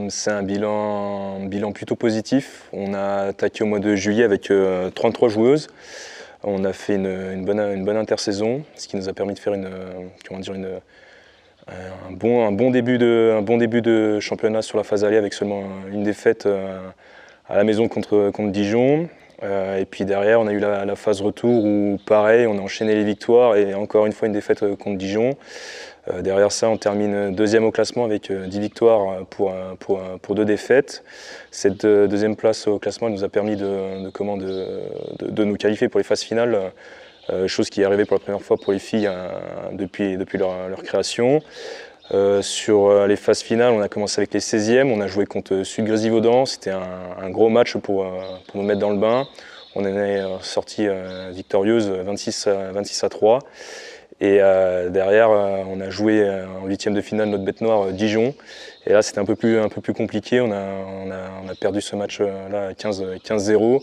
C'est un bilan plutôt positif. On a attaqué au mois de juillet avec 33 joueuses. On a fait une bonne intersaison, ce qui nous a permis de faire un bon début de championnat sur la phase aller avec seulement une défaite à la maison contre Dijon. Et puis derrière, on a eu la phase retour où, pareil, on a enchaîné les victoires et encore une fois une défaite contre Dijon. Derrière ça, on termine deuxième au classement avec 10 victoires pour 2 défaites. Cette deuxième place au classement nous a permis de nous qualifier pour les phases finales, chose qui est arrivée pour la première fois pour les filles depuis leur création. Sur les phases finales, on a commencé avec les 16e, on a joué contre Sud-Grésivaudan, c'était un gros match pour nous mettre dans le bain. On en est sorti victorieuse 26-3. Et derrière, on a joué en 8e de finale notre bête noire Dijon. Et là, c'était un peu plus compliqué. On a perdu ce match-là 15-0.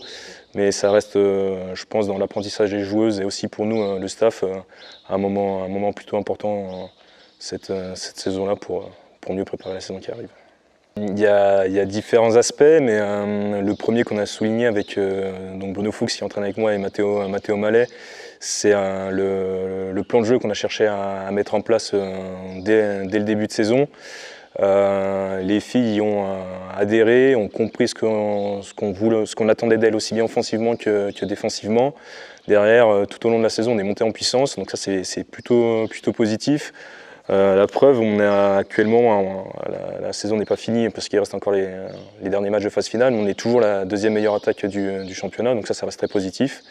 Mais ça reste, je pense, dans l'apprentissage des joueuses et aussi pour nous, le staff, un moment plutôt important cette saison-là pour mieux préparer la saison qui arrive. Il y a différents aspects, mais le premier qu'on a souligné avec donc Bruno Fuchs qui entraîne avec moi et Matteo Mallet, c'est le plan de jeu qu'on a cherché à mettre en place dès le début de saison. Les filles y ont adhéré, ont compris ce qu'on attendait d'elles aussi bien offensivement que défensivement. Derrière, tout au long de la saison, on est monté en puissance, donc ça c'est plutôt positif. La preuve, on est actuellement, la saison n'est pas finie parce qu'il reste encore les derniers matchs de phase finale, mais on est toujours la deuxième meilleure attaque du championnat, donc ça reste très positif.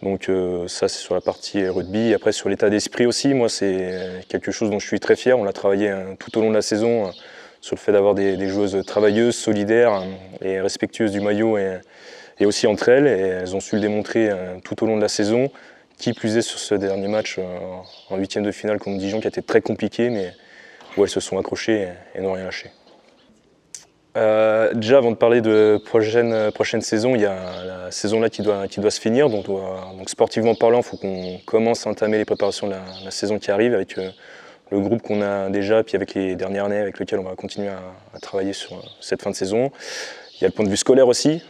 Donc ça c'est sur la partie rugby. Après sur l'état d'esprit aussi, moi c'est quelque chose dont je suis très fier. On l'a travaillé tout au long de la saison sur le fait d'avoir des joueuses travailleuses, solidaires et respectueuses du maillot et aussi entre elles. Et elles ont su le démontrer tout au long de la saison. Qui plus est sur ce dernier match en 8e de finale contre Dijon qui a été très compliqué, mais où elles se sont accrochées et n'ont rien lâché. Déjà, avant de parler de prochaine saison, il y a la saison là qui doit se finir. Donc sportivement parlant, il faut qu'on commence à entamer les préparations de la saison qui arrive avec le groupe qu'on a déjà, puis avec les dernières années avec lesquelles on va continuer à travailler sur cette fin de saison. Il y a le point de vue scolaire aussi.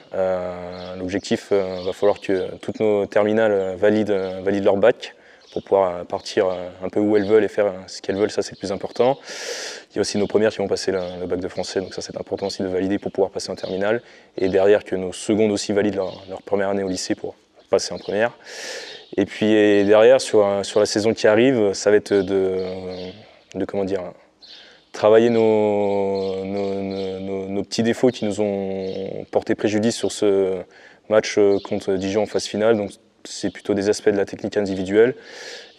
L'objectif, va falloir que toutes nos terminales valident leur bac pour pouvoir partir un peu où elles veulent et faire ce qu'elles veulent, ça c'est le plus important. Il y a aussi nos premières qui vont passer le bac de français, donc ça c'est important aussi de valider pour pouvoir passer en terminale. Et derrière que nos secondes aussi valident leur première année au lycée pour passer en première. Et puis derrière, sur la saison qui arrive, ça va être travailler nos petits défauts qui nous ont porté préjudice sur ce match contre Dijon en phase finale. Donc c'est plutôt des aspects de la technique individuelle.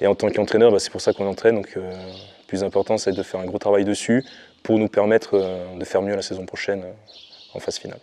Et en tant qu'entraîneur, c'est pour ça qu'on entraîne. Donc le plus important, c'est de faire un gros travail dessus pour nous permettre de faire mieux la saison prochaine en phase finale.